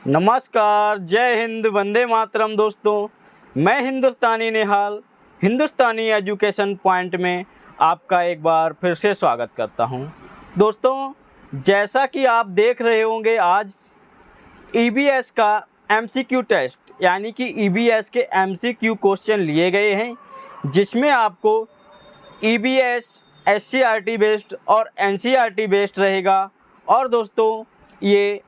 नमस्कार, जय हिंद, वंदे मातरम। दोस्तों, मैं हिंदुस्तानी निहाल हिंदुस्तानी एजुकेशन पॉइंट में आपका एक बार फिर से स्वागत करता हूं। दोस्तों, जैसा कि आप देख रहे होंगे, आज ईबीएस का एमसीक्यू टेस्ट यानी कि ईबीएस के एमसीक्यू क्वेश्चन लिए गए हैं, जिसमें आपको ईबीएस एससीईआरटी बेस्ड और एनसीईआरटी बेस्ड रहेगा। और दोस्तों, ये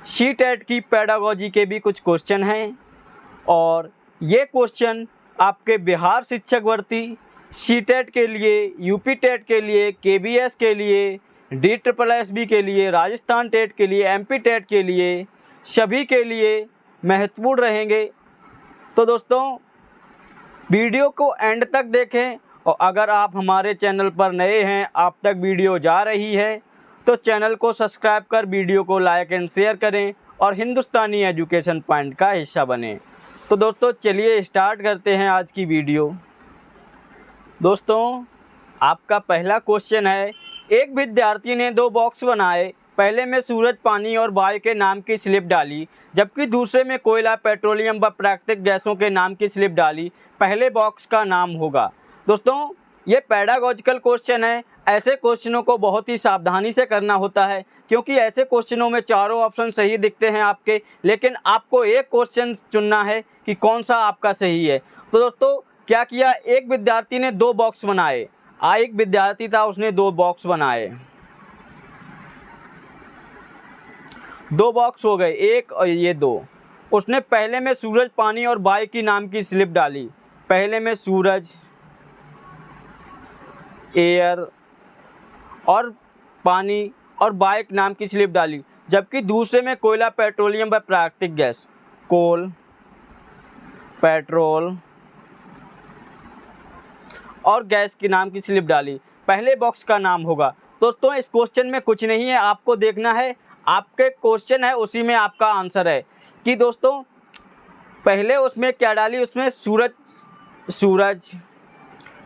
सीटेट की पेडागोजी के भी कुछ क्वेश्चन हैं और ये क्वेश्चन आपके बिहार शिक्षक भर्ती, सीटेट के लिए, यूपी टेट के लिए, केबीएस के लिए, DSSB के लिए, राजस्थान टेट के लिए, एमपी टेट के लिए, सभी के लिए महत्वपूर्ण रहेंगे। तो दोस्तों, वीडियो को एंड तक देखें और अगर आप हमारे चैनल पर नए हैं, आप तक वीडियो जा रही है, तो चैनल को सब्सक्राइब कर वीडियो को लाइक एंड शेयर करें और हिंदुस्तानी एजुकेशन पॉइंट का हिस्सा बने। तो दोस्तों, चलिए स्टार्ट करते हैं आज की वीडियो। दोस्तों, आपका पहला क्वेश्चन है, एक विद्यार्थी ने 2 बॉक्स बनाए। पहले में सूरज, पानी और वायु के नाम की स्लिप डाली, जबकि दूसरे में कोयला, पेट्रोलियम व प्राकृतिक गैसों के नाम की स्लिप डाली। पहले बॉक्स का नाम होगा। दोस्तों, ये पेडागोजिकल क्वेश्चन है। ऐसे क्वेश्चनों को बहुत ही सावधानी से करना होता है, क्योंकि ऐसे क्वेश्चनों में चारों ऑप्शन सही दिखते हैं आपके, लेकिन आपको एक क्वेश्चन चुनना है कि कौन सा आपका सही है। तो दोस्तों, क्या किया, एक विद्यार्थी ने 2 बॉक्स बनाए। एक विद्यार्थी था, उसने 2 बॉक्स बनाए। 2 बॉक्स हो गए, एक और ये 2। उसने पहले में सूरज, पानी और वायु की नाम की स्लिप डाली। पहले में सूरज, एयर और पानी और वायु नाम की स्लिप डाली, जबकि दूसरे में कोयला, पेट्रोलियम व प्राकृतिक गैस, कोल, पेट्रोल और गैस के नाम की स्लिप डाली। पहले बॉक्स का नाम होगा। दोस्तों, इस क्वेश्चन में कुछ नहीं है, आपको देखना है, आपके क्वेश्चन है उसी में आपका आंसर है कि दोस्तों पहले उसमें क्या डाली, उसमें सूरज,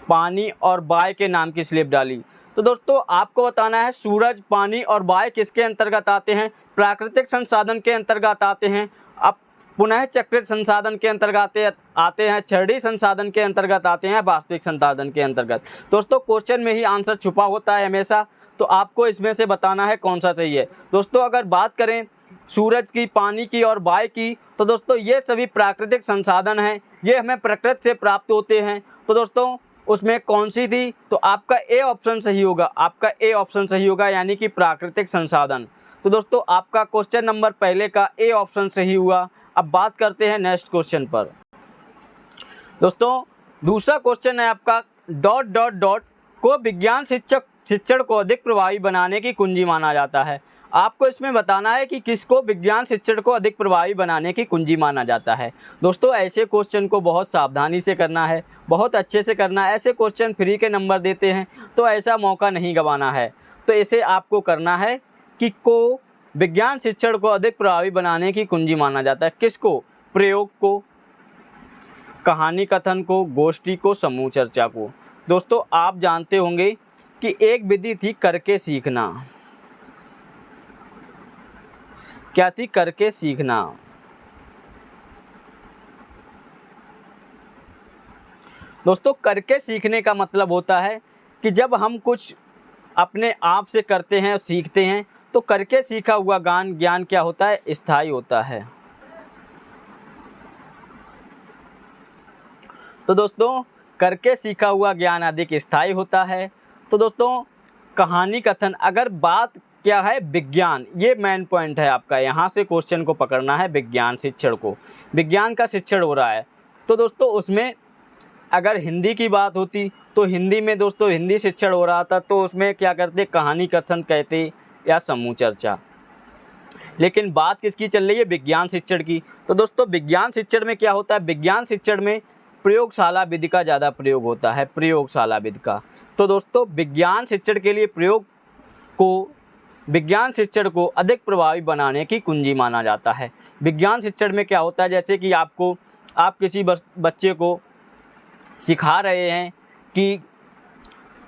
पानी और वायु के नाम की स्लिप डाली। तो दोस्तों, आपको बताना है सूरज, पानी और वायु किसके अंतर्गत आते हैं। प्राकृतिक संसाधन के अंतर्गत आते हैं। अब पुनः चक्रित संसाधन के अंतर्गत आते हैं, छड़ी संसाधन के अंतर्गत आते हैं, वास्तविक संसाधन के अंतर्गत। दोस्तों, क्वेश्चन में ही आंसर छुपा होता है हमेशा, तो आपको इसमें से बताना है कौन सा सही है। दोस्तों, अगर बात करें सूरज की, पानी की और वायु की, तो दोस्तों ये सभी प्राकृतिक संसाधन हैं, ये हमें प्रकृति से प्राप्त होते हैं। तो दोस्तों, उसमें कौन सी थी, तो आपका ए ऑप्शन सही होगा। आपका ए ऑप्शन सही होगा, यानी कि प्राकृतिक संसाधन। तो दोस्तों, आपका क्वेश्चन नंबर पहले का ए ऑप्शन सही हुआ। अब बात करते हैं नेक्स्ट क्वेश्चन पर। दोस्तों, दूसरा क्वेश्चन है आपका, डॉट डॉट डॉट को विज्ञान शिक्षण को अधिक प्रभावी बनाने की कुंजी माना जाता है। आपको इसमें बताना है कि किसको विज्ञान शिक्षण को अधिक प्रभावी बनाने की कुंजी माना जाता है। दोस्तों, ऐसे क्वेश्चन को बहुत सावधानी से करना है, बहुत अच्छे से करना है। ऐसे क्वेश्चन फ्री के नंबर देते हैं, तो ऐसा मौका नहीं गंवाना है। तो इसे आपको करना है कि को विज्ञान शिक्षण को अधिक प्रभावी बनाने की कुंजी माना जाता है। किसको, प्रयोग को, कहानी कथन को, गोष्ठी को, समूह चर्चा को। दोस्तों, आप जानते होंगे कि एक विधि थी करके सीखना। क्या थी, करके सीखना। दोस्तों, करके सीखने का मतलब होता है कि जब हम कुछ अपने आप से करते हैं, सीखते हैं, तो करके सीखा हुआ ज्ञान क्या होता है, स्थायी होता है। तो दोस्तों, करके सीखा हुआ ज्ञान अधिक स्थायी होता है। तो दोस्तों, कहानी कथन, अगर बात क्या है, विज्ञान, ये मेन पॉइंट है आपका, यहाँ से क्वेश्चन को पकड़ना है। विज्ञान शिक्षण को, विज्ञान का शिक्षण हो रहा है, तो दोस्तों उसमें अगर हिंदी की बात होती, तो हिंदी में दोस्तों हिंदी शिक्षण हो रहा था, तो उसमें क्या करते, कहानी कथन कहते या समूह चर्चा। लेकिन बात किसकी चल रही है, विज्ञान शिक्षण की। तो दोस्तों, विज्ञान शिक्षण में क्या होता है, विज्ञान शिक्षण में प्रयोगशाला विधि का ज़्यादा प्रयोग होता है, प्रयोगशाला विधि का। तो दोस्तों, विज्ञान शिक्षण के लिए विज्ञान शिक्षण को अधिक प्रभावी बनाने की कुंजी माना जाता है। विज्ञान शिक्षण में क्या होता है, जैसे कि आप किसी बच्चे को सिखा रहे हैं कि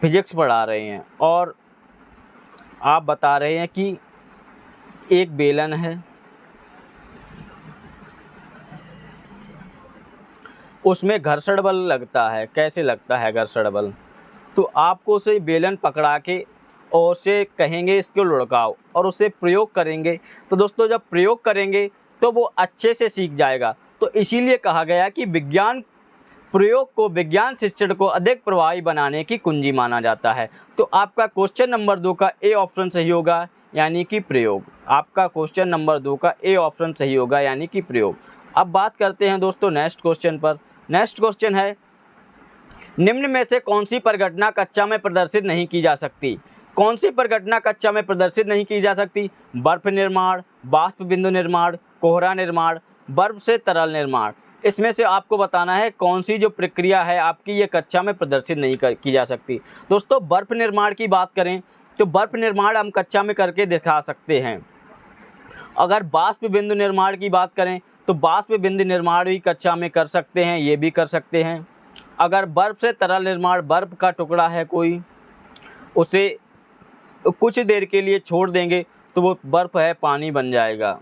फिजिक्स पढ़ा रहे हैं और आप बता रहे हैं कि एक बेलन है, उसमें घर्षण बल लगता है। कैसे लगता है घर्षण बल? तो आपको उसे बेलन पकड़ा के और उसे कहेंगे इसको लुढ़काओ और उसे प्रयोग करेंगे। तो दोस्तों जब प्रयोग करेंगे तो वो अच्छे से सीख जाएगा। तो इसीलिए कहा गया कि विज्ञान प्रयोग को विज्ञान शिक्षण को अधिक प्रभावी बनाने की कुंजी माना जाता है। तो आपका क्वेश्चन नंबर 2 का ए ऑप्शन सही होगा, यानी कि प्रयोग। आपका क्वेश्चन नंबर 2 का ए ऑप्शन सही होगा, यानी कि प्रयोग। अब बात करते हैं दोस्तों नेक्स्ट क्वेश्चन पर। नेक्स्ट क्वेश्चन है, निम्न में से कौन सी परिघटना कक्षा में प्रदर्शित नहीं की जा सकती? कौन सी परिघटना कक्षा में प्रदर्शित नहीं की जा सकती? बर्फ निर्माण, वाष्प बिंदु निर्माण, कोहरा निर्माण, बर्फ से तरल निर्माण। इसमें से आपको बताना है कौन सी जो प्रक्रिया है आपकी ये कक्षा में प्रदर्शित नहीं की जा सकती। दोस्तों बर्फ निर्माण की बात करें तो बर्फ निर्माण हम कक्षा में करके दिखा सकते हैं। अगर वाष्प बिंदु निर्माण की बात करें तो वाष्प बिंदु निर्माण भी कक्षा में कर सकते हैं, ये भी कर सकते हैं। अगर बर्फ से तरल निर्माण, बर्फ का टुकड़ा है कोई, उसे कुछ देर के लिए छोड़ देंगे तो वो बर्फ है पानी बन जाएगा,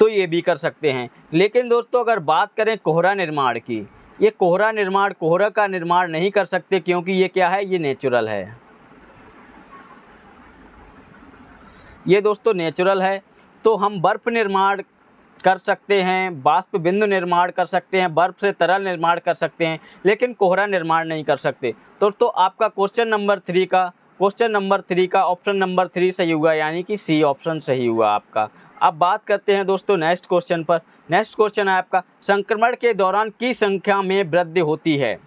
तो ये भी कर सकते हैं। लेकिन दोस्तों अगर बात करें कोहरा निर्माण की, ये कोहरा निर्माण, कोहरा का निर्माण नहीं कर सकते क्योंकि ये क्या है, ये नेचुरल है। ये दोस्तों नेचुरल है। तो हम बर्फ निर्माण कर सकते हैं, वाष्प बिंदु निर्माण कर सकते हैं, बर्फ से तरल निर्माण कर सकते हैं, लेकिन कोहरा निर्माण नहीं कर सकते। तो आपका क्वेश्चन नंबर 3 का ऑप्शन नंबर 3 सही हुआ, यानी कि सी ऑप्शन सही हुआ आपका। अब बात करते हैं दोस्तों नेक्स्ट क्वेश्चन पर। नेक्स्ट क्वेश्चन है आपका, संक्रमण के दौरान की संख्या में वृद्धि होती है?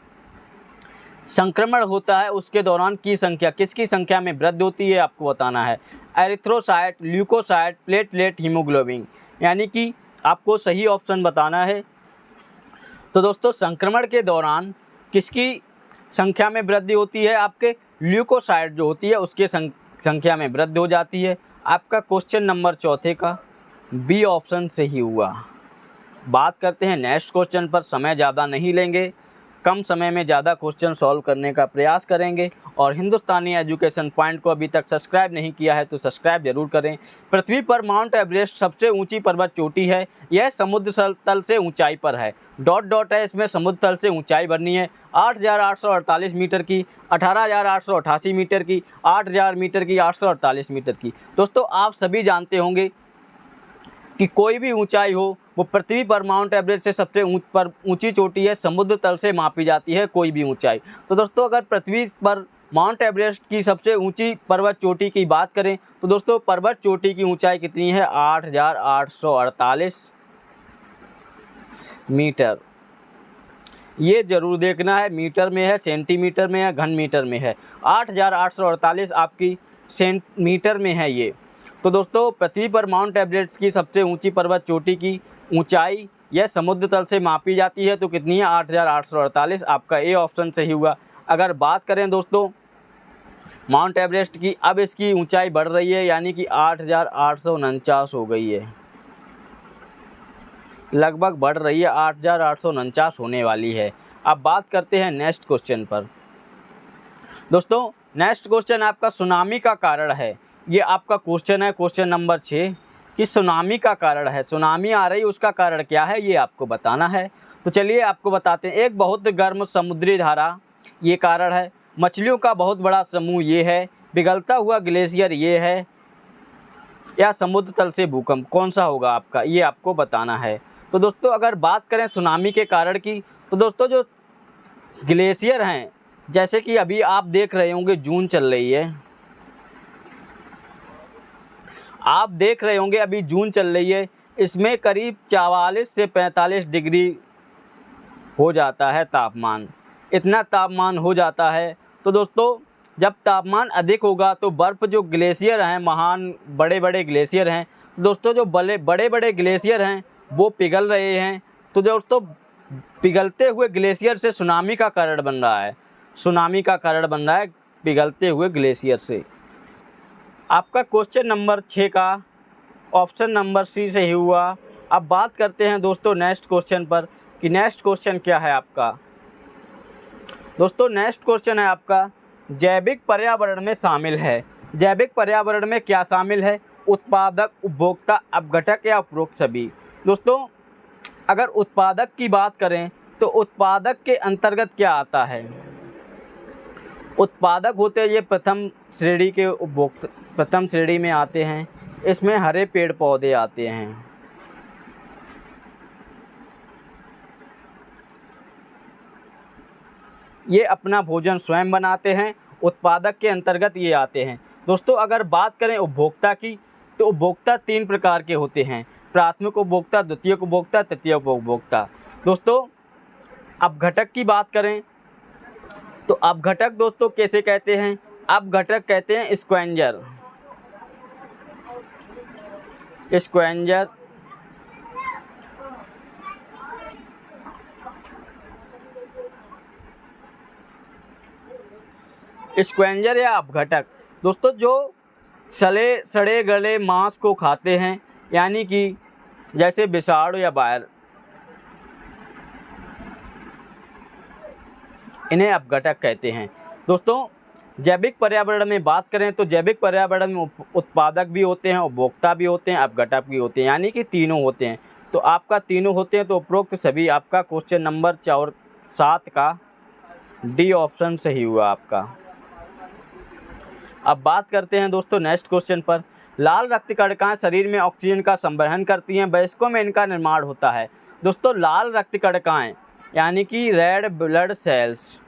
संक्रमण होता है उसके दौरान की संख्या, किसकी संख्या में वृद्धि होती है आपको बताना है। एरिथ्रोसाइट, ल्यूकोसाइट, प्लेटलेट, हीमोग्लोबिन, यानी कि आपको सही ऑप्शन बताना है। तो दोस्तों संक्रमण के दौरान किसकी संख्या में वृद्धि होती है? आपके ल्यूकोसाइट जो होती है उसके संख्या में वृद्धि हो जाती है। आपका क्वेश्चन नंबर 4 का बी ऑप्शन सही हुआ। बात करते हैं नेक्स्ट क्वेश्चन पर। समय ज़्यादा नहीं लेंगे, कम समय में ज़्यादा क्वेश्चन सॉल्व करने का प्रयास करेंगे। और हिंदुस्तानी एजुकेशन पॉइंट को अभी तक सब्सक्राइब नहीं किया है तो सब्सक्राइब जरूर करें। पृथ्वी पर माउंट एवरेस्ट सबसे ऊंची पर्वत चोटी है, यह समुद्र तल से ऊंचाई पर है। डॉट है, इसमें समुद्र तल से ऊंचाई भरनी है। 8,848 मीटर की, 18,888 मीटर की, 8,000 मीटर की, 848 मीटर की। दोस्तों आप सभी जानते होंगे कि कोई भी ऊंचाई हो वो पृथ्वी पर माउंट एवरेस्ट से सबसे ऊंची चोटी है, समुद्र तल से मापी जाती है कोई भी ऊंचाई। तो दोस्तों अगर पृथ्वी पर माउंट एवरेस्ट की सबसे ऊंची पर्वत चोटी की बात करें तो दोस्तों पर्वत चोटी की ऊंचाई कितनी है? 8,848 मीटर। ये जरूर देखना है मीटर में है, सेंटीमीटर में है, घन मीटर में है। 8,848 आपकी मीटर में है ये। तो दोस्तों पृथ्वी पर माउंट एवरेस्ट की सबसे ऊंची पर्वत चोटी की ऊंचाई यह समुद्र तल से मापी जाती है, तो कितनी है? 8,848। आपका ए ऑप्शन सही हुआ। अगर बात करें दोस्तों माउंट एवरेस्ट की, अब इसकी ऊंचाई बढ़ रही है, यानी कि 8,849 हो गई है, लगभग बढ़ रही है, 8,849 होने वाली है। अब बात करते हैं नेक्स्ट क्वेश्चन पर। दोस्तों नेक्स्ट क्वेश्चन आपका सुनामी का कारण है। ये आपका क्वेश्चन है क्वेश्चन नंबर 6 कि सुनामी का कारण है, सुनामी आ रही उसका कारण क्या है ये आपको बताना है। तो चलिए आपको बताते हैं। एक बहुत गर्म समुद्री धारा ये कारण है, मछलियों का बहुत बड़ा समूह ये है, पिघलता हुआ ग्लेशियर ये है, या समुद्र तल से भूकंप, कौन सा होगा आपका, ये आपको बताना है। तो दोस्तों अगर बात करें सुनामी के कारण की, तो दोस्तों जो ग्लेशियर हैं, जैसे कि अभी आप देख रहे होंगे जून चल रही है, आप देख रहे होंगे अभी जून चल रही है, इसमें करीब 44 से 45 डिग्री हो जाता है तापमान, इतना तापमान हो जाता है। तो दोस्तों जब तापमान अधिक होगा तो बर्फ़ जो ग्लेशियर हैं, महान बड़े बड़े ग्लेशियर हैं, तो दोस्तों जो बड़े बड़े ग्लेशियर हैं वो पिघल रहे हैं। तो दोस्तों पिघलते हुए ग्लेशियर से सुनामी का कारण बन रहा है, सुनामी का कारण बन रहा है पिघलते हुए ग्लेशियर से। आपका क्वेश्चन नंबर 6 का ऑप्शन नंबर सी सही हुआ। अब बात करते हैं दोस्तों नेक्स्ट क्वेश्चन पर कि नेक्स्ट क्वेश्चन क्या है आपका। दोस्तों नेक्स्ट क्वेश्चन है आपका जैविक पर्यावरण में शामिल है। जैविक पर्यावरण में क्या शामिल है? उत्पादक, उपभोक्ता, अपघटक या उपरोक्त सभी। दोस्तों अगर उत्पादक की बात करें तो उत्पादक के अंतर्गत क्या आता है? उत्पादक होते हैं ये प्रथम श्रेणी के उपभोक्ता, प्रथम श्रेणी में आते हैं। इसमें हरे पेड़ पौधे आते हैं। ये अपना भोजन स्वयं बनाते हैं। उत्पादक के अंतर्गत ये आते हैं। दोस्तों अगर बात करें उपभोक्ता की तो उपभोक्ता 3 प्रकार के होते हैं, प्राथमिक उपभोक्ता, द्वितीयक उपभोक्ता, तृतीयक उपभोक्ता। दोस्तों अपघटक की बात करें तो अपघटक दोस्तों कैसे कहते हैं? अपघटक कहते हैं स्क्वेंजर, स्क्वेंजर स्क्वेंजर या अपघटक दोस्तों जो सड़े गले मांस को खाते हैं, यानी कि जैसे विषाणु या वायरस, इन्हें अपघटक कहते हैं। दोस्तों जैविक पर्यावरण में बात करें तो जैविक पर्यावरण में उत्पादक भी होते हैं, उपभोक्ता भी होते हैं, अपघटक भी होते हैं, यानी कि तीनों होते हैं। तो आपका तीनों होते हैं तो उपरोक्त सभी आपका क्वेश्चन नंबर 7 का डी ऑप्शन सही हुआ आपका। अब बात करते हैं दोस्तों नेक्स्ट क्वेश्चन पर। लाल रक्त कणिकाएं शरीर में ऑक्सीजन का संवहन करती हैं, वयस्कों में इनका निर्माण होता है। दोस्तों लाल रक्त कणिकाएं यानी कि रेड ब्लड सेल्स,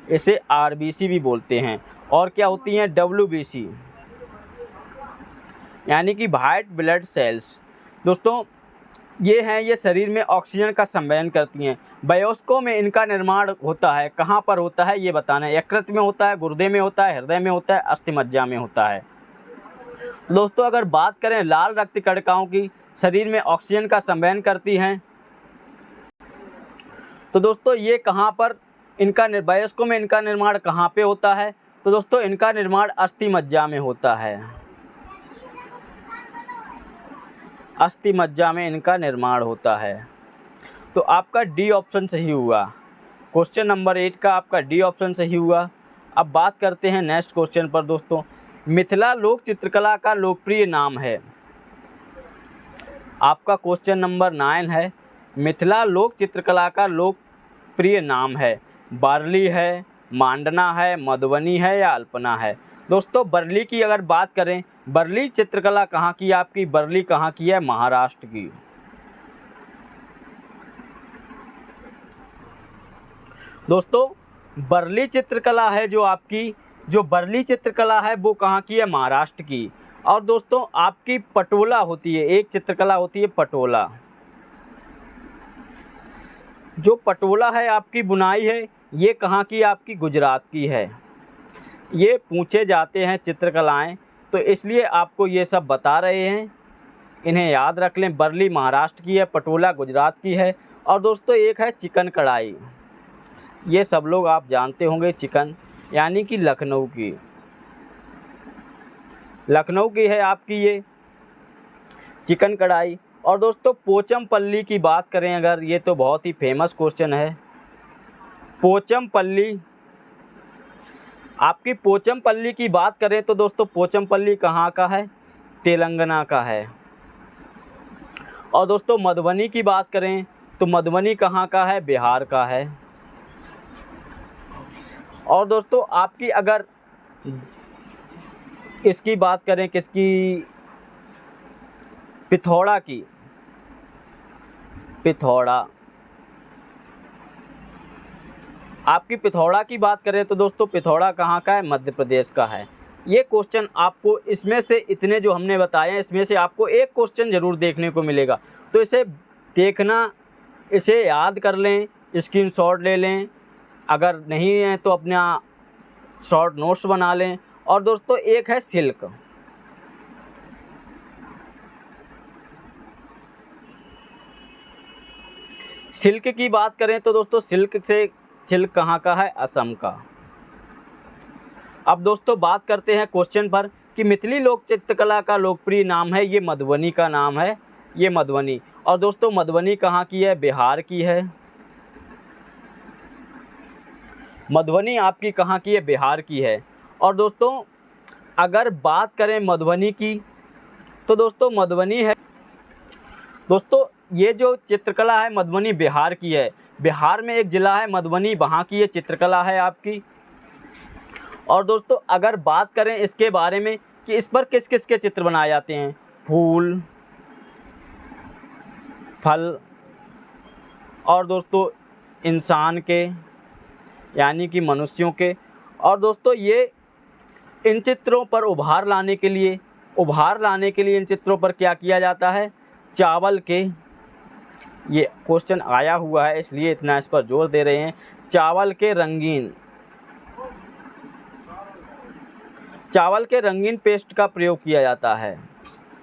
इसे आरबीसी भी बोलते हैं, और क्या होती हैं? डब्ल्यूबीसी यानी कि वाइट ब्लड सेल्स। दोस्तों ये हैं, ये शरीर में ऑक्सीजन का संवहन करती हैं। वयस्कों में इनका निर्माण होता है, कहाँ पर होता है ये बताना है। यकृत में होता है, गुर्दे में होता है, हृदय में होता है, अस्थिमज्जा में होता है। दोस्तों अगर बात करें लाल रक्त कणिकाओं की शरीर में ऑक्सीजन का संवहन करती हैं, तो दोस्तों ये कहाँ पर इनका वयस्कों में इनका निर्माण कहाँ पे होता है? तो दोस्तों इनका निर्माण अस्थिमज्जा में होता है, अस्थिमज्जा में इनका निर्माण होता है। तो आपका डी ऑप्शन सही हुआ। क्वेश्चन नंबर 8 का आपका डी ऑप्शन सही हुआ। अब बात करते हैं नेक्स्ट क्वेश्चन पर। दोस्तों मिथिला लोक चित्रकला का लोकप्रिय नाम है। आपका क्वेश्चन नंबर 9 है, मिथिला लोक चित्रकला का लोकप्रिय नाम है। बार्ली है, मांडना है, मधुबनी है या अल्पना है। दोस्तों बर्ली की अगर बात करें, बर्ली चित्रकला कहाँ की है आपकी? बर्ली कहाँ की है? महाराष्ट्र की। दोस्तों बर्ली चित्रकला है जो आपकी, जो बर्ली चित्रकला है वो कहाँ की है? महाराष्ट्र की। और दोस्तों आपकी पटोला होती है, एक चित्रकला होती है पटोला। जो पटोला है आपकी बुनाई है, ये कहाँ की? आपकी गुजरात की है। ये पूछे जाते हैं चित्रकलाएं, तो इसलिए आपको ये सब बता रहे हैं, इन्हें याद रख लें। बर्ली महाराष्ट्र की है, पटोला गुजरात की है। और दोस्तों एक है चिकन कढ़ाई, ये सब लोग आप जानते होंगे, चिकन यानी कि लखनऊ की, लखनऊ की है आपकी ये चिकन कढ़ाई। और दोस्तों पोचमपल्ली की बात करें अगर, ये तो बहुत ही फेमस क्वेश्चन है। पोचमपल्ली, आपकी पोचमपल्ली की बात करें तो दोस्तों पोचमपल्ली कहाँ का है? तेलंगाना का है। और दोस्तों मधुबनी की बात करें तो मधुबनी कहाँ का है? बिहार का है। और दोस्तों आपकी अगर इसकी बात करें, किसकी? पिथौरा की, पिथौरा, आपकी पिथौरा की बात करें तो दोस्तों पिथौरा कहाँ का है? मध्य प्रदेश का है। ये क्वेश्चन आपको इसमें से, इतने जो हमने बताए हैं इसमें से आपको एक क्वेश्चन ज़रूर देखने को मिलेगा, तो इसे देखना, इसे याद कर लें, स्क्रीनशॉट ले लें। अगर नहीं है तो अपना शॉर्ट नोट्स बना लें। और दोस्तों एक है सिल्क, सिल्क की बात करें तो दोस्तों सिल्क कहाँ का है? असम का। अब दोस्तों बात करते हैं क्वेश्चन पर कि मिथिली लोक चित्रकला का लोकप्रिय नाम है, ये मधुबनी का नाम है, ये मधुबनी। और दोस्तों मधुबनी कहाँ की है? बिहार की है। मधुबनी आपकी कहाँ की है? बिहार की है। और दोस्तों अगर बात करें मधुबनी की तो दोस्तों मधुबनी है, दोस्तों ये जो चित्रकला है मधुबनी बिहार की है। बिहार में एक ज़िला है मधुबनी, वहाँ की ये चित्रकला है आपकी। और दोस्तों अगर बात करें इसके बारे में कि इस पर किस किस के चित्र बनाए जाते हैं, फूल, फल और दोस्तों इंसान के यानी कि मनुष्यों के। और दोस्तों ये इन चित्रों पर उभार लाने के लिए इन चित्रों पर क्या किया जाता है, चावल के, ये क्वेश्चन आया हुआ है इसलिए इतना इस पर जोर दे रहे हैं, चावल के रंगीन पेस्ट का प्रयोग किया जाता है।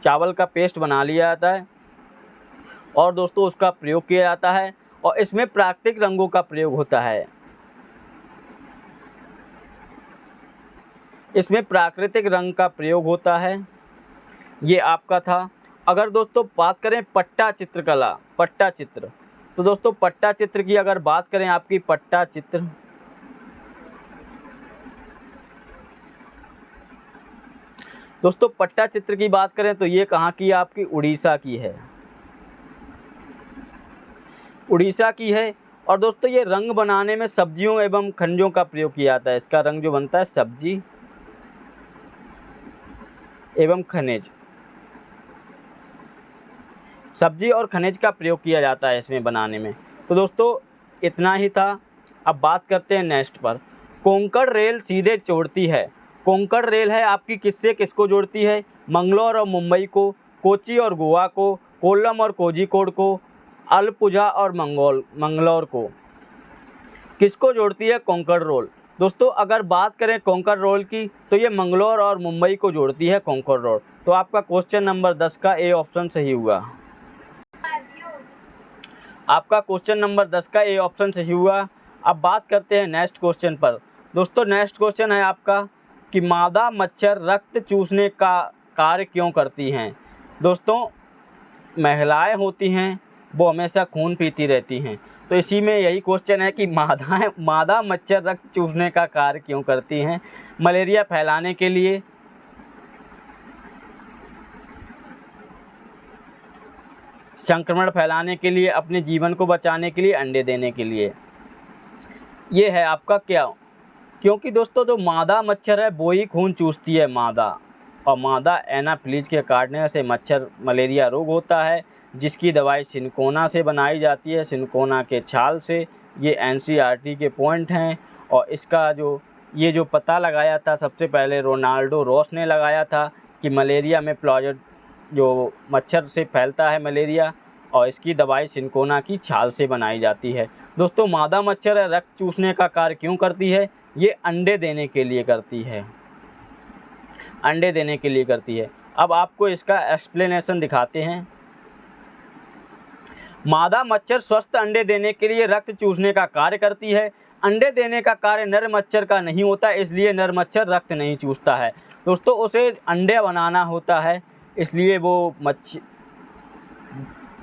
चावल का पेस्ट बना लिया जाता है और दोस्तों उसका प्रयोग किया जाता है और इसमें प्राकृतिक रंगों का प्रयोग होता है। इसमें प्राकृतिक रंग का प्रयोग होता है। ये आपका था। अगर दोस्तों बात करें पट्टा चित्रकला, पट्टा चित्र, तो दोस्तों पट्टा चित्र की अगर बात करें आपकी पट्टा चित्र, दोस्तों पट्टा चित्र की बात करें तो ये कहाँ की, आपकी उड़ीसा की है, उड़ीसा की है। और दोस्तों ये रंग बनाने में सब्जियों एवं खनिजों का प्रयोग किया जाता है। इसका रंग जो बनता है सब्जी एवं खनिज, सब्जी और खनिज का प्रयोग किया जाता है इसमें बनाने में। तो दोस्तों इतना ही था। अब बात करते हैं नेक्स्ट पर। कोंकण रेल सीधे जोड़ती है, कोंकण रेल है आपकी किससे किसको जोड़ती है, मंगलोर और मुंबई को, कोची और गोवा को, कोल्लम और कोझिकोड को, अलपुझा और मंगलोर को। किसको जोड़ती है कोंकण रेल। दोस्तों अगर बात करें कोंकण रेल की तो ये मंगलोर और मुंबई को जोड़ती है कोंकण रेल। तो आपका क्वेश्चन नंबर 10 का ए ऑप्शन सही हुआ। आपका क्वेश्चन नंबर 10 का ए ऑप्शन सही हुआ। अब बात करते हैं नेक्स्ट क्वेश्चन पर। दोस्तों नेक्स्ट क्वेश्चन है आपका कि मादा मच्छर रक्त चूसने का कार्य क्यों करती हैं। दोस्तों महिलाएं होती हैं वो हमेशा खून पीती रहती हैं, तो इसी में यही क्वेश्चन है कि मादा मच्छर रक्त चूसने का कार्य क्यों करती हैं। मलेरिया फैलाने के लिए, संक्रमण फैलाने के लिए, अपने जीवन को बचाने के लिए, अंडे देने के लिए। ये है आपका क्या, क्योंकि दोस्तों जो मादा मच्छर है वो ही खून चूसती है मादा, और मादा एनाफिलीज के काटने से मच्छर मलेरिया रोग होता है, जिसकी दवाई सिनकोना से बनाई जाती है, सिनकोना के छाल से। ये एनसीईआरटी के पॉइंट हैं। और इसका ये जो पता लगाया था सबसे पहले रोनाल्डो रॉस ने लगाया था कि मलेरिया में प्लाज्मा जो मच्छर से फैलता है मलेरिया, और इसकी दवाई सिनकोना की छाल से बनाई जाती है। दोस्तों मादा मच्छर रक्त चूसने का कार्य क्यों करती है, ये अंडे देने के लिए करती है, अंडे देने के लिए करती है। अब आपको इसका एक्सप्लेनेशन दिखाते हैं। मादा मच्छर स्वस्थ अंडे देने के लिए रक्त चूसने का कार्य करती है। अंडे देने का कार्य नर मच्छर का नहीं होता, इसलिए नर मच्छर रक्त नहीं चूसता है। दोस्तों उसे अंडे बनाना होता है, इसलिए वो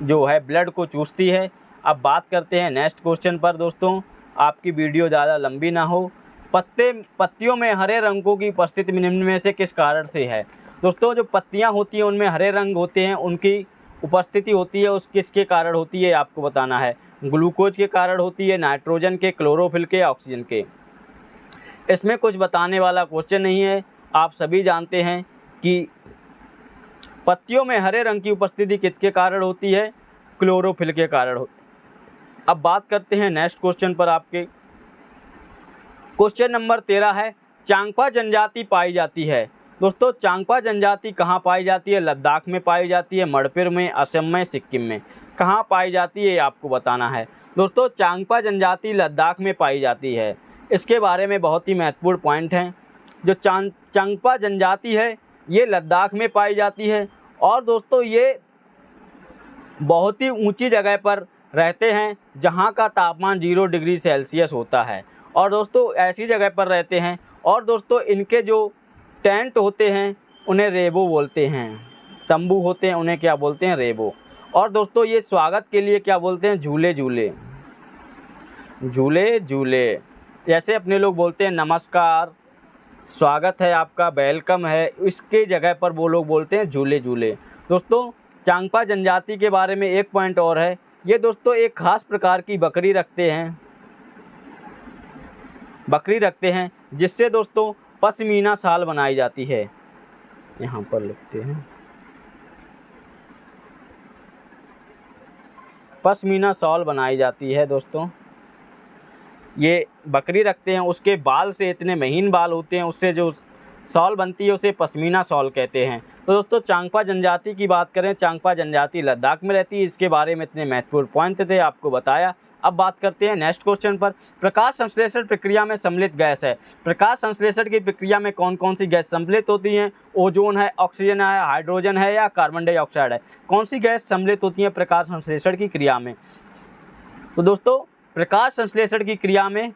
जो है ब्लड को चूसती है। अब बात करते हैं नेक्स्ट क्वेश्चन पर। दोस्तों आपकी वीडियो ज़्यादा लंबी ना हो। पत्तियों में हरे रंगों की उपस्थिति निम्न में से किस कारण से है। दोस्तों जो पत्तियां होती हैं उनमें हरे रंग होते हैं, उनकी उपस्थिति होती है, उस किसके कारण होती है आपको बताना है। ग्लूकोज के कारण होती है, नाइट्रोजन के, क्लोरोफिल के, ऑक्सीजन के। इसमें कुछ बताने वाला क्वेश्चन नहीं है, आप सभी जानते हैं कि पत्तियों में हरे रंग की उपस्थिति किसके कारण होती है, क्लोरोफिल के कारण होती है। अब बात करते हैं नेक्स्ट क्वेश्चन पर। आपके क्वेश्चन नंबर 13 है, चांगपा जनजाति पाई जाती है। दोस्तों चांगपा जनजाति कहाँ पाई जाती है, लद्दाख में पाई जाती है, मणिपुर में, असम में, सिक्किम में। कहाँ पाई जाती है ये आपको बताना है। दोस्तों चांगपा जनजाति लद्दाख में पाई जाती है। इसके बारे में बहुत ही महत्वपूर्ण पॉइंट हैं। जो चांगपा जनजाति है ये लद्दाख में पाई जाती है, और दोस्तों ये बहुत ही ऊंची जगह पर रहते हैं जहां का तापमान 0 डिग्री सेल्सियस होता है, और दोस्तों ऐसी जगह पर रहते हैं। और दोस्तों इनके जो टेंट होते हैं उन्हें रेबो बोलते हैं, तंबू होते हैं उन्हें क्या बोलते हैं, रेबो। और दोस्तों ये स्वागत के लिए क्या बोलते हैं, झूले झूले, झूले झूले। जैसे अपने लोग बोलते हैं नमस्कार, स्वागत है आपका, वेलकम है, इसके जगह पर वो लोग बोलते हैं झूले झूले। दोस्तों चांगपा जनजाति के बारे में एक पॉइंट और है, ये दोस्तों एक खास प्रकार की बकरी रखते हैं जिससे दोस्तों पश्मीना शाल बनाई जाती है। यहाँ पर लिखते हैं पश्मीना शॉल बनाई जाती है दोस्तों। ये बकरी रखते हैं, उसके बाल से इतने महीन बाल होते हैं, उससे जो शॉल बनती है उसे पश्मीना शॉल कहते हैं। तो दोस्तों चांगपा जनजाति की बात करें, चांगपा जनजाति लद्दाख में रहती है। इसके बारे में इतने महत्वपूर्ण पॉइंट थे, आपको बताया। अब बात करते हैं नेक्स्ट क्वेश्चन पर। प्रकाश संश्लेषण प्रक्रिया में सम्मिलित गैस है। प्रकाश संश्लेषण की प्रक्रिया में कौन कौन सी गैस सम्मिलित होती हैं? ओजोन है, ऑक्सीजन है, हाइड्रोजन है या कार्बन डाइऑक्साइड है? कौन सी गैस सम्मिलित होती है प्रकाश संश्लेषण की क्रिया में? तो दोस्तों प्रकाश संश्लेषण की क्रिया में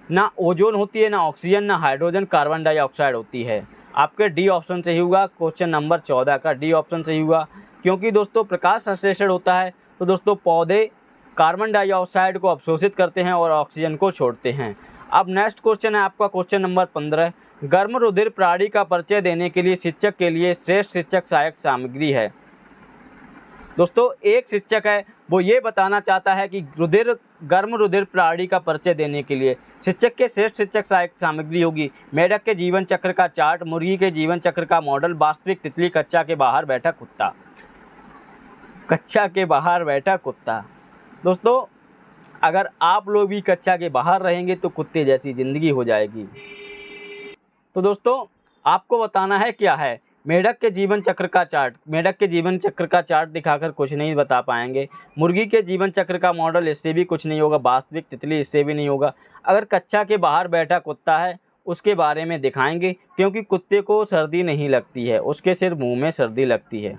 ना ओजोन होती है, ना ऑक्सीजन, ना हाइड्रोजन, कार्बन डाइऑक्साइड होती है। आपके डी ऑप्शन सही होगा। क्वेश्चन नंबर 14 का डी ऑप्शन सही होगा, क्योंकि दोस्तों प्रकाश संश्लेषण होता है तो दोस्तों पौधे कार्बन डाइऑक्साइड को अवशोषित करते हैं और ऑक्सीजन को छोड़ते हैं। अब नेक्स्ट क्वेश्चन है आपका क्वेश्चन नंबर 15। गर्म रुधिर प्रणाली का परिचय देने के लिए शिक्षक के लिए श्रेष्ठ शिक्षक सहायक सामग्री है। दोस्तों एक शिक्षक है, वो ये बताना चाहता है कि गर्म रुधिर प्रणाली का परिचय देने के लिए शिक्षक के श्रेष्ठ शिक्षक सहायक सामग्री होगी मेढक के जीवन चक्र का चार्ट, मुर्गी के जीवन चक्र का मॉडल, वास्तविक तितली, कच्चा के बाहर बैठा कुत्ता। कच्चा के बाहर बैठा कुत्ता। दोस्तों अगर आप लोग भी कच्चा के बाहर रहेंगे तो कुत्ते जैसी ज़िंदगी हो जाएगी। तो दोस्तों आपको बताना है क्या है मेढक के जीवन चक्र का चार्ट। मेढक के जीवन चक्र का चार्ट दिखाकर कुछ नहीं बता पाएंगे। मुर्गी के जीवन चक्र का मॉडल, इससे भी कुछ नहीं होगा। वास्तविक तितली, इससे भी नहीं होगा। अगर कच्चा के बाहर बैठा कुत्ता है उसके बारे में दिखाएंगे, क्योंकि कुत्ते को सर्दी नहीं लगती है, उसके सिर्फ मुंह में सर्दी लगती है,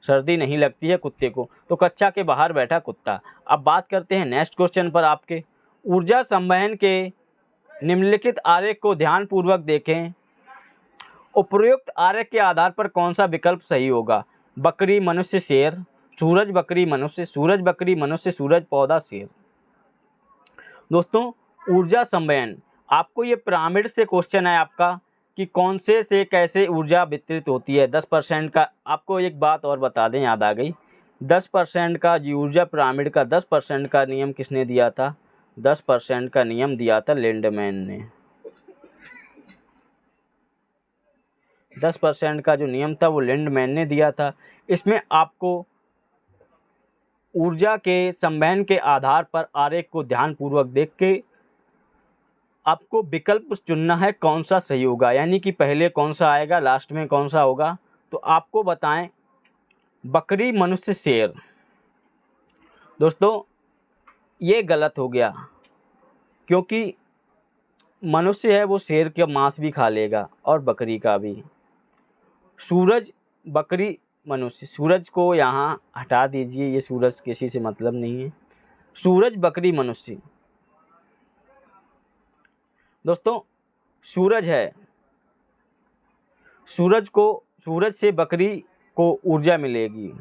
सर्दी नहीं लगती है कुत्ते को। तो कच्चा के बाहर बैठा कुत्ता। अब बात करते हैं नेक्स्ट क्वेश्चन पर आपके। ऊर्जा संवहन के निम्नलिखित आरेख को ध्यानपूर्वक देखें। उपयुक्त आरेख के आधार पर कौन सा विकल्प सही होगा? बकरी, मनुष्य, शेर, सूरज, बकरी, मनुष्य, सूरज, बकरी, मनुष्य, सूरज, पौधा, शेर। दोस्तों ऊर्जा संवहन, आपको ये पिरामिड से क्वेश्चन है आपका कि कौन से कैसे ऊर्जा वितरित होती है। 10% का, आपको एक बात और बता दें, याद आ गई, 10% का ऊर्जा पिरामिड का 10% का नियम किसने दिया था? 10% का नियम दिया था लिंडमैन ने। 10% का जो नियम था वो लिंडमैन ने दिया था। इसमें आपको ऊर्जा के संवहन के आधार पर आरेख को ध्यानपूर्वक देख के आपको विकल्प चुनना है कौन सा सही होगा, यानी कि पहले कौन सा आएगा, लास्ट में कौन सा होगा। तो आपको बताएं बकरी, मनुष्य, शेर। दोस्तों ये गलत हो गया, क्योंकि मनुष्य है वो शेर का मांस भी खा लेगा और बकरी का भी। सूरज, बकरी, मनुष्य। सूरज को यहाँ हटा दीजिए, ये सूरज किसी से मतलब नहीं है। सूरज, बकरी, मनुष्य। दोस्तों सूरज है, सूरज से बकरी को ऊर्जा मिलेगी।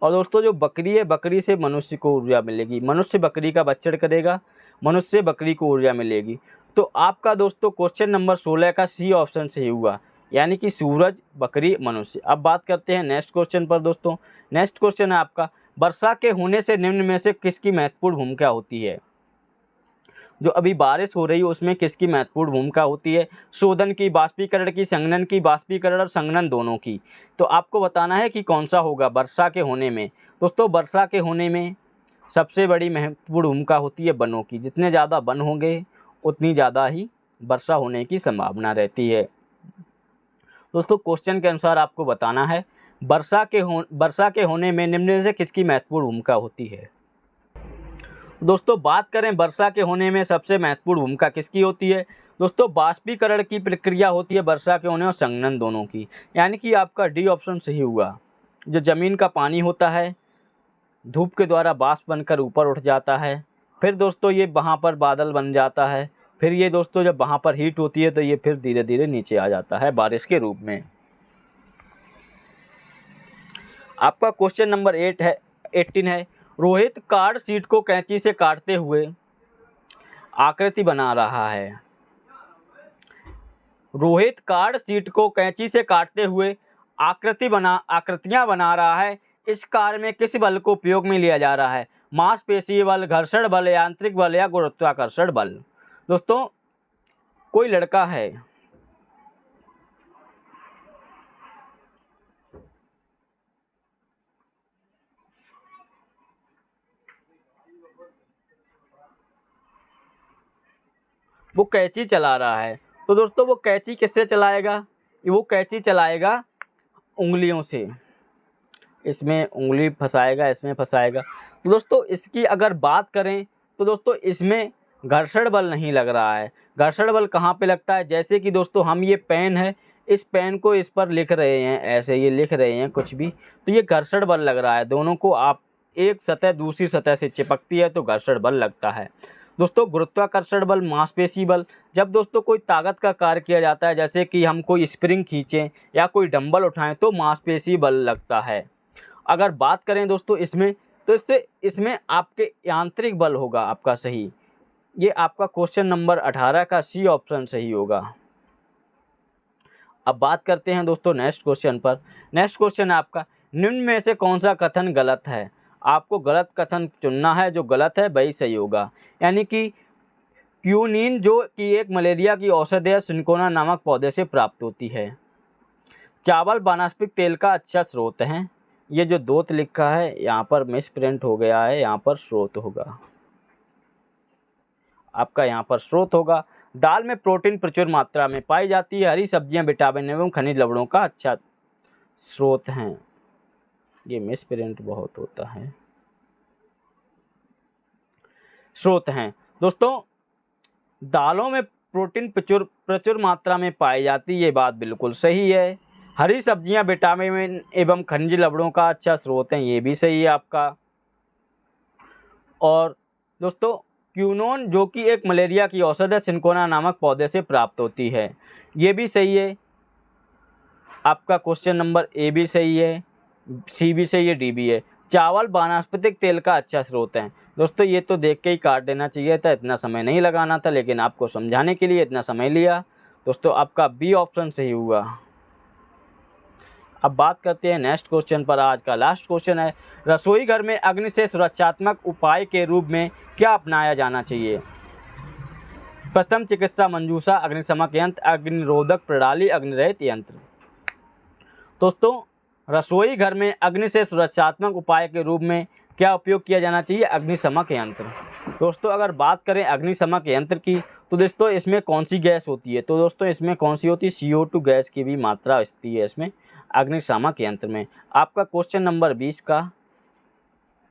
और दोस्तों जो बकरी है, बकरी से मनुष्य को ऊर्जा मिलेगी। मनुष्य बकरी का बच्चड़ करेगा, मनुष्य से बकरी को ऊर्जा मिलेगी। तो आपका दोस्तों क्वेश्चन नंबर 16 का सी ऑप्शन सही हुआ, यानी कि सूरज, बकरी, मनुष्य। अब बात करते हैं नेक्स्ट क्वेश्चन पर। दोस्तों नेक्स्ट क्वेश्चन है आपका, वर्षा के होने से निम्न में से किसकी महत्वपूर्ण भूमिका होती है? जो अभी बारिश हो रही है उसमें किसकी महत्वपूर्ण भूमिका होती है? शोधन की, बाष्पीकरण की, संघनन की, बाष्पीकरण और संघनन दोनों की। तो आपको बताना है कि कौन सा होगा वर्षा के होने में। दोस्तों वर्षा के होने में सबसे बड़ी महत्वपूर्ण भूमिका होती है वनों की। जितने ज़्यादा वन होंगे उतनी ज़्यादा ही वर्षा होने की संभावना रहती है। दोस्तों क्वेश्चन के अनुसार आपको बताना है वर्षा के होने में निम्न में से किसकी महत्वपूर्ण भूमिका होती है। दोस्तों बात करें वर्षा के होने में सबसे महत्वपूर्ण भूमिका किसकी होती है? दोस्तों बाष्पीकरण की प्रक्रिया होती है वर्षा के होने और संघनन दोनों की, यानी कि आपका डी ऑप्शन सही हुआ। जो ज़मीन का पानी होता है धूप के द्वारा बाष्प बनकर ऊपर उठ जाता है, फिर दोस्तों ये वहाँ पर बादल बन जाता है, फिर ये दोस्तों जब वहाँ पर हीट होती है तो ये फिर धीरे धीरे नीचे आ जाता है बारिश के रूप में। आपका क्वेश्चन नंबर 18 है, रोहित कार्ड शीट को कैंची से काटते हुए आकृति बना रहा है। रोहित कार्ड शीट को कैंची से काटते हुए आकृतियां बना रहा है। इस कार्य में किस बल को उपयोग में लिया जा रहा है? मांसपेशीय बल, घर्षण बल, यांत्रिक बल या गुरुत्वाकर्षण बल। दोस्तों कोई लड़का है, वो कैंची चला रहा है, तो दोस्तों वो कैंची किससे चलाएगा? वो कैंची चलाएगा उंगलियों से। इसमें उंगली फंसाएगा, इसमें फंसाएगा। तो दोस्तों इसकी अगर बात करें तो दोस्तों इसमें घर्षण बल नहीं लग रहा है। घर्षण बल कहाँ पे लगता है? जैसे कि दोस्तों हम ये पेन है, इस पेन को इस पर लिख रहे हैं, ऐसे ये लिख रहे हैं कुछ भी, तो ये घर्षण बल लग रहा है। दोनों को आप एक सतह दूसरी सतह से चिपकती है तो घर्षण बल लगता है। दोस्तों गुरुत्वाकर्षण बल, मांसपेशी बल, जब दोस्तों कोई ताकत का कार्य किया जाता है, जैसे कि हम कोई स्प्रिंग खींचें या कोई डंबल उठाएं, तो मांसपेशी बल लगता है। अगर बात करें दोस्तों इसमें, तो इसमें आपके यांत्रिक बल होगा आपका सही। ये आपका क्वेश्चन नंबर 18 का सी ऑप्शन सही होगा। अब बात करते हैं दोस्तों नेक्स्ट क्वेश्चन पर। नेक्स्ट क्वेश्चन है आपका, निम्न में से कौन सा कथन गलत है? आपको गलत कथन चुनना है, जो गलत है वही सही होगा। यानी कि क्यूनिन जो कि एक मलेरिया की औषधि है, सिनकोना नामक पौधे से प्राप्त होती है। चावल वानस्पतिक तेल का अच्छा स्रोत है। ये जो दोत लिखा है यहाँ पर मिस प्रिंट हो गया है, यहाँ पर स्रोत होगा आपका, यहाँ पर स्रोत होगा। दाल में प्रोटीन प्रचुर मात्रा में पाई जाती है। हरी सब्जियां विटामिन एवं खनिज लवणों का अच्छा स्रोत हैं। ये मिस प्रिंट बहुत होता है, स्रोत हैं। दोस्तों दालों में प्रोटीन प्रचुर मात्रा में पाई जाती है, ये बात बिल्कुल सही है। हरी सब्जियां विटामिन एवं खनिज लवणों का अच्छा स्रोत हैं, ये भी सही है आपका। और दोस्तों क्यूनोन जो कि एक मलेरिया की औषध है, सिनकोना नामक पौधे से प्राप्त होती है, ये भी सही है आपका। क्वेश्चन नंबर ए भी सही है, सी भी सही है, डी भी है। चावल वानस्पतिक तेल का अच्छा स्रोत है। दोस्तों ये तो देख के ही काट देना चाहिए था, इतना समय नहीं लगाना था, लेकिन आपको समझाने के लिए इतना समय लिया। दोस्तों आपका बी ऑप्शन सही हुआ। अब बात करते हैं नेक्स्ट क्वेश्चन पर। आज का लास्ट क्वेश्चन है, रसोई घर में अग्नि से सुरक्षात्मक उपाय के रूप में क्या अपनाया जाना चाहिए? प्रथम चिकित्सा मंजूषा, अग्निशमक यंत्र, अग्निरोधक प्रणाली, अग्निरहित यंत्र। दोस्तों रसोई घर में अग्नि से सुरक्षात्मक उपाय के रूप में क्या उपयोग किया जाना चाहिए? अग्निशमक यंत्र। दोस्तों अगर बात करें अग्निशमक यंत्र की, तो दोस्तों इसमें कौन सी गैस होती है? तो दोस्तों इसमें कौन सी होती है? CO2 गैस की भी मात्रा होती है इसमें अग्निशामक यंत्र में। आपका क्वेश्चन नंबर 20 का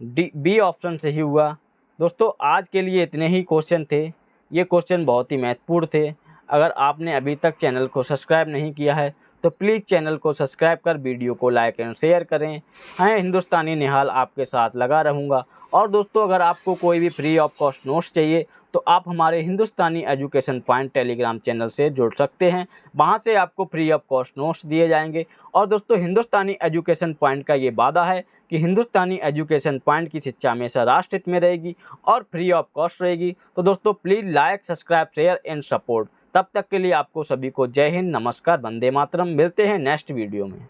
बी ऑप्शन सही हुआ। दोस्तों आज के लिए इतने ही क्वेश्चन थे। ये क्वेश्चन बहुत ही महत्वपूर्ण थे। अगर आपने अभी तक चैनल को सब्सक्राइब नहीं किया है तो प्लीज़ चैनल को सब्सक्राइब कर वीडियो को लाइक एंड शेयर करें। मैं हिंदुस्तानी निहाल आपके साथ लगा रहूँगा। और दोस्तों अगर आपको कोई भी फ्री ऑफ कॉस्ट नोट्स चाहिए तो आप हमारे हिंदुस्तानी एजुकेशन पॉइंट टेलीग्राम चैनल से जुड़ सकते हैं। वहां से आपको फ्री ऑफ कॉस्ट नोट्स दिए जाएंगे। और दोस्तों हिंदुस्तानी एजुकेशन पॉइंट का ये वादा है कि हिंदुस्तानी एजुकेशन पॉइंट की शिक्षा हमेशा राष्ट्र हित में रहेगी और फ्री ऑफ कॉस्ट रहेगी। तो दोस्तों please like, subscribe, share and support. तब तक के लिए आपको सभी को जय हिंद, नमस्कार, वंदे मातरम। मिलते हैं नेक्स्ट वीडियो में।